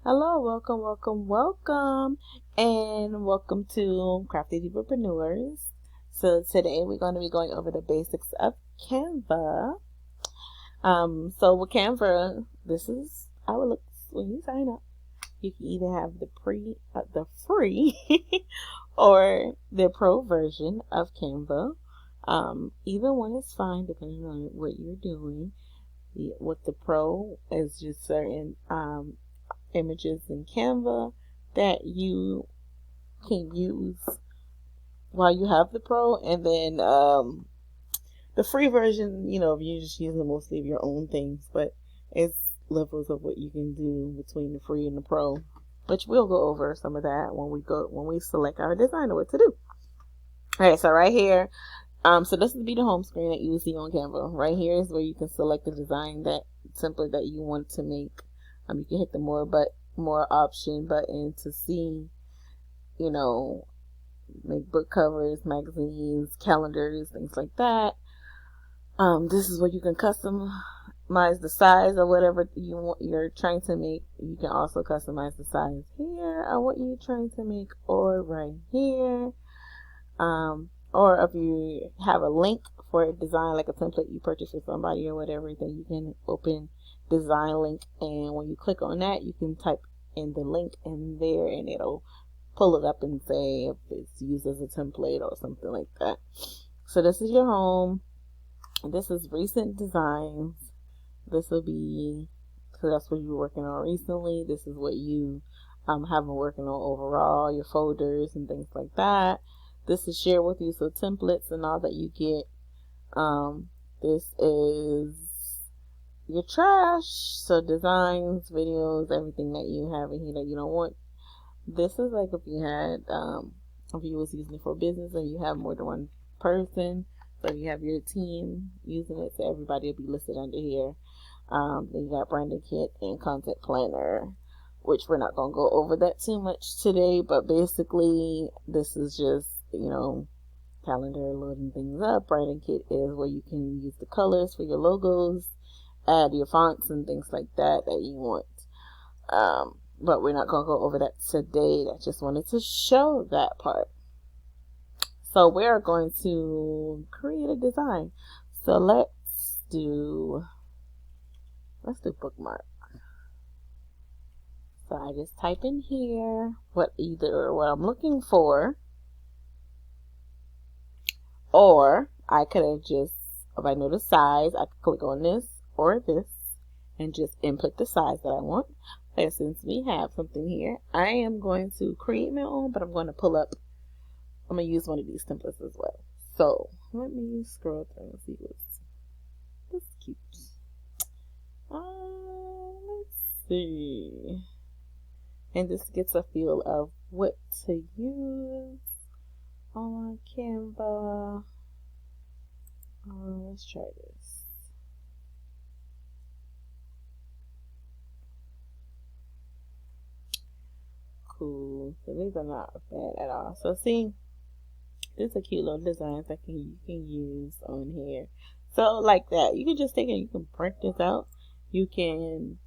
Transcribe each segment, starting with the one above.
Hello, welcome, and welcome to Crafty Entrepreneurs. So today we're going to be going over the basics of Canva. So with Canva, this is how it looks when you sign up. You can either have the free, or the pro version of Canva. Either one is fine depending on what you're doing. With the pro is just certain images in Canva that you can use while you have the pro, and then the free version, if you're just using mostly of your own things, but it's levels of what you can do between the free and the pro, which we'll go over some of that when we select our designer what to do. All right, so right here, so this would be the home screen that you see on Canva. Right here is where you can select the design template that you want to make. You can hit the more option button to see, make book covers, magazines, calendars, things like that. This is where you can customize the size of whatever you're trying to make. You can also customize the size here of what you're trying to make, or right here. Or if you have a link for a design, like a template you purchased for somebody or whatever, then you can open design link, and when you click on that, you can type in the link in there, and it'll pull it up and say if it's used as a template or something like that. So this is your home. This is recent designs. This will be, so that's what you're working on recently. This is what you have been working on overall, your folders and things like that. This is shared with you, so templates and all that you get. This is your trash, so designs, videos, everything that you have in here that you don't want. This is like if you had, if you was using it for business and you have more than one person, so you have your team using it, so everybody will be listed under here. Then you got branding kit and content planner, which we're not going to go over that too much today, but basically this is just, calendar, loading things up. Branding kit is where you can use the colors for your logos, add your fonts and things like that you want. But we're not going to go over that today. I just wanted to show that part. So we're going to create a design. So let's do bookmark. So I just type in here what I'm looking for, or I could have just, if I know the size, I could click on this or this and just input the size that I want. And since we have something here, I am going to create my own, but I'm going to use one of these templates as well. So let me scroll through and see what's cute. Let's see. And this gets a feel of what to use on Canva. Let's try this. Cool. So these are not bad at all. So see, these are cute little designs that you can use on here. So like that, you can just take it. You can print this out. You can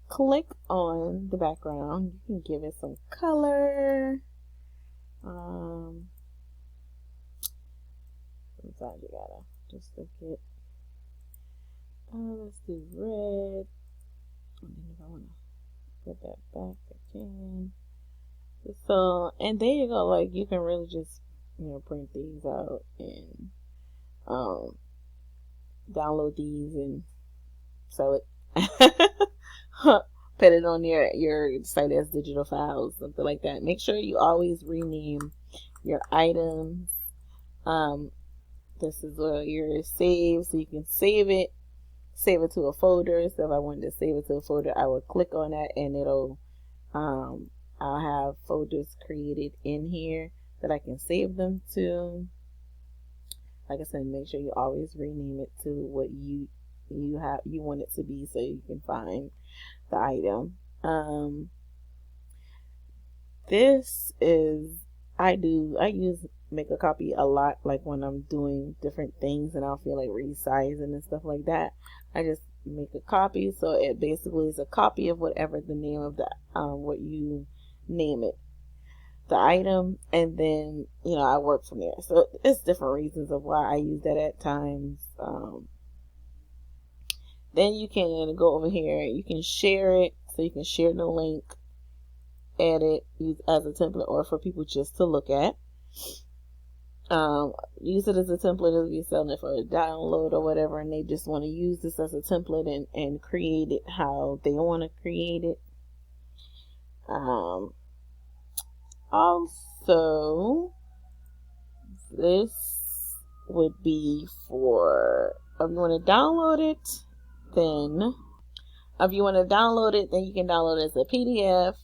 click on the background. You can give it some color. Sometimes you gotta just look at. Let's do red. And then if I wanna put that back again. So, and there you go. Like, you can really just, print these out and download these and sell it. Put it on your site as digital files, something like that. Make sure you always rename your items. This is where you're saved, so you can save it to a folder. So if I wanted to save it to a folder, I would click on that, and it'll I'll have folders created in here that I can save them to. Like I said, make sure you always rename it to what you want it to be, so you can find the item. This is, I use make a copy a lot, like when I'm doing different things and I'll feel like resizing and stuff like that. I just make a copy. So it basically is a copy of whatever the name of the what you name it, the item, and then I work from there. So it's different reasons of why I use that at times. Then you can go over here, you can share it, so you can share the link, edit, use as a template, or for people just to look at. Use it as a template if you're selling it for a download or whatever, and they just want to use this as a template and create it how they want to create it. Also, this would be for if you want to download it, then you can download it as a PDF,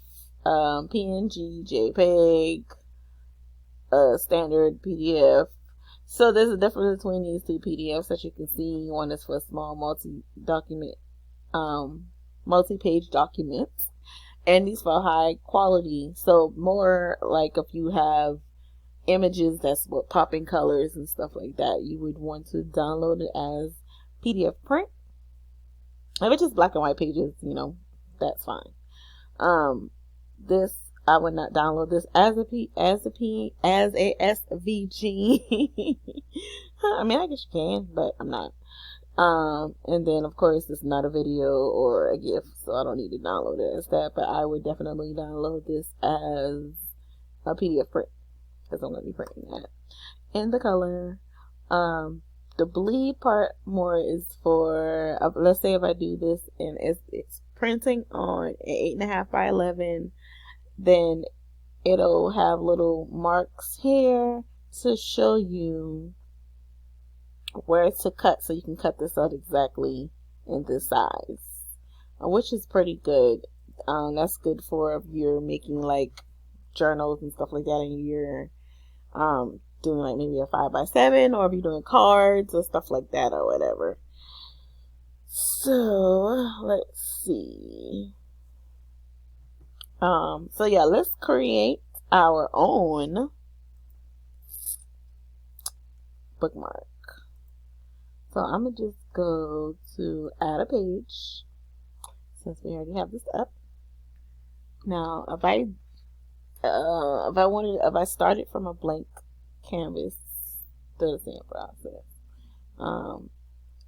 PNG, JPEG, standard PDF. So there's a difference between these two PDFs that you can see. One is for small multi-page documents, and these for high quality. So more like if you have images that's what popping colors and stuff like that, you would want to download it as PDF print. If it's just black and white pages, that's fine. This I would not download this as a SVG. I mean, I guess you can, but I'm not. And then of course it's not a video or a GIF, so I don't need to download it as that. But I would definitely download this as a PDF print, because I'm going to be printing that in the color. The bleed part more is for, let's say if I do this and it's printing on an 8.5 by 11, then it'll have little marks here to show you where to cut, so you can cut this out exactly in this size, which is pretty good. That's good for if you're making like journals and stuff like that, and you're doing like maybe a 5 by 7, or if you're doing cards or stuff like that or whatever. So let's see. So yeah, let's create our own bookmark. So I'm gonna just go to add a page, since we already have this up. Now if I started from a blank canvas, still the same process.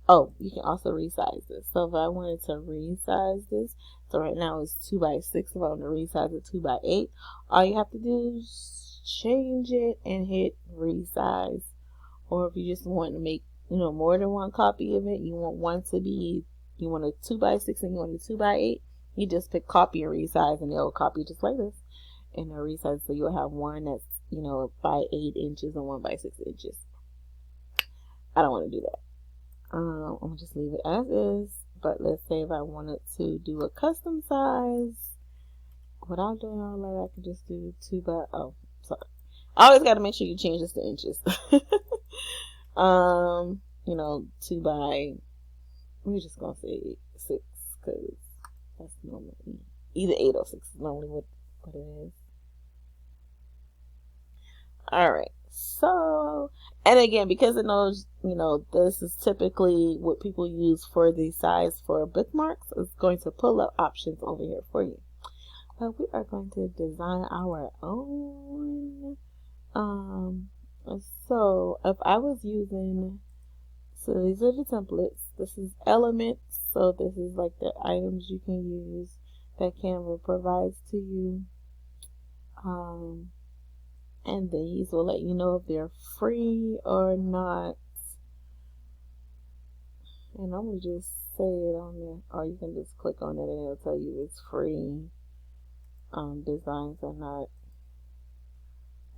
Oh, you can also resize this. So if I wanted to resize this, so right now it's 2 by 6. If I want to resize it 2 by 8, all you have to do is change it and hit resize. Or if you just want to make, more than one copy of it, you want a 2 by 6 and you want a 2 by 8, you just pick copy and resize, and it'll copy just like this. And it'll resize, so you'll have one that's, by 8 inches and one by 6 inches. I don't want to do that. I'm gonna just leave it as is. But let's say if I wanted to do a custom size without doing all that, I could just do 2 by, sorry. I always got to make sure you change this to inches. 2 by, we're just gonna say 6, because that's normally either 8 or 6 is normally what it is. Alright, so, and again, because it knows, this is typically what people use for the size for bookmarks, it's going to pull up options over here for you. But we are going to design our own. So if I was using, so these are the templates. This is elements. So this is like the items you can use that Canva provides to you. And these will let you know if they're free or not. And I'm going to just say it on there, or you can just click on it and it'll tell you it's free. Designs are not.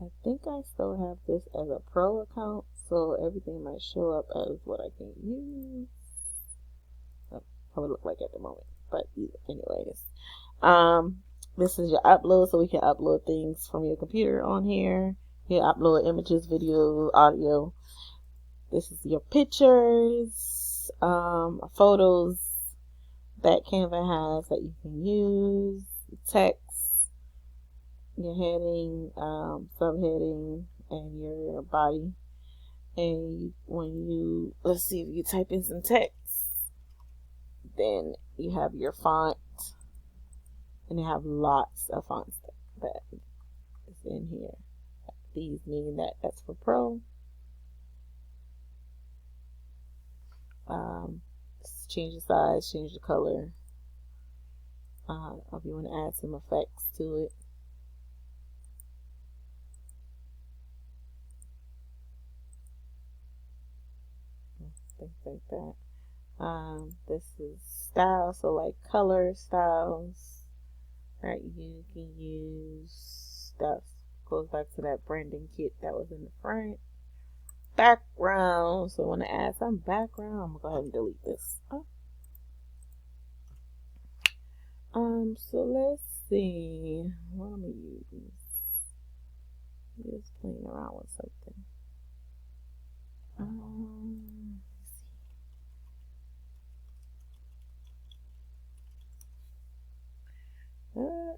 I think I still have this as a pro account, so everything might show up as what I can use. That's how it look like at the moment. But anyways, this is your upload, so we can upload things from your computer on here. You upload images, video, audio. This is your pictures, photos that Canva has that you can use, text, your heading, subheading, and your body. And when you, let's see, if you type in some text, Then you have your font, and they have lots of fonts that is in here. These mean that that's for pro. Change the size, change the color. If you want to add some effects to it. Things like that. This is style, so like color styles. Right, you can use stuff. Goes back to that branding kit that was in the front. Background. So I want to add some background. I'm gonna go ahead and delete this. So let's see. What am I using? Just playing around with something.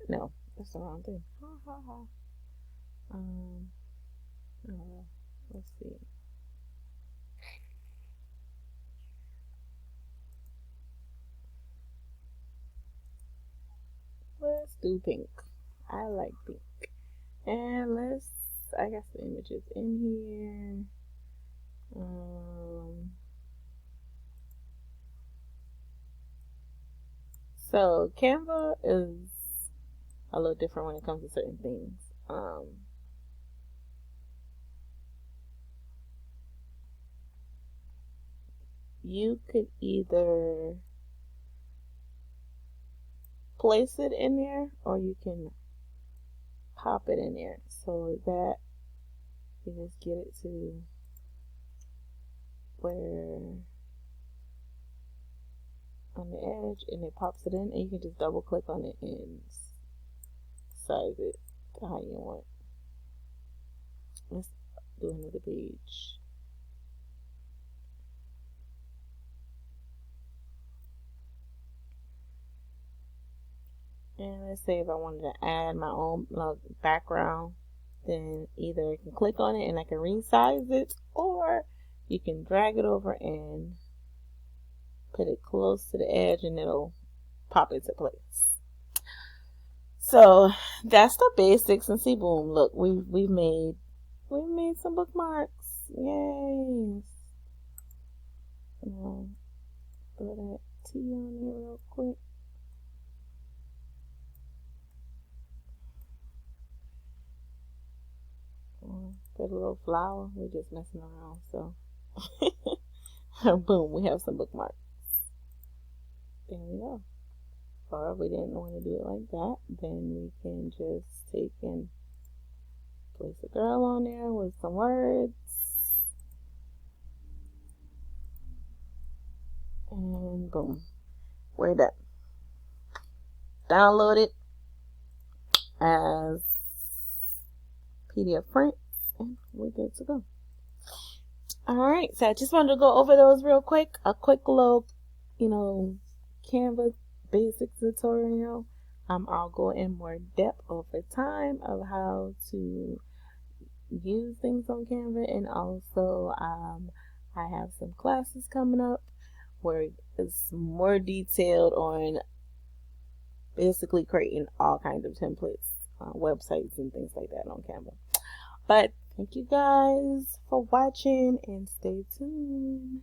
No, that's the wrong thing. Let's see. Let's do pink. I like pink. And I got some images in here. So Canva is a little different when it comes to certain things. You could either place it in there or you can pop it in there so that you just get it to where on the edge and it pops it in, and you can just double click on it and size it to how you want. Let's do another page. And let's say if I wanted to add my own background, then either I can click on it and I can resize it, or you can drag it over and put it close to the edge and it'll pop into place. So that's the basics. And see, boom, look, we've made some bookmarks. Yay! Throw that T on there real quick. Put a little flower. We're just messing around, so boom, we have some bookmarks. There we go. Or if we didn't want to do it like that, then we can just take and place a girl on there with some words. And boom, we're done. Download it as PDF print, and we're good to go. Alright, so I just wanted to go over those real quick. A quick little, Canva basic tutorial. I'll go in more depth over time of how to use things on Canva, and also I have some classes coming up where it's more detailed on basically creating all kinds of templates, websites and things like that on Canva. But thank you guys for watching and stay tuned.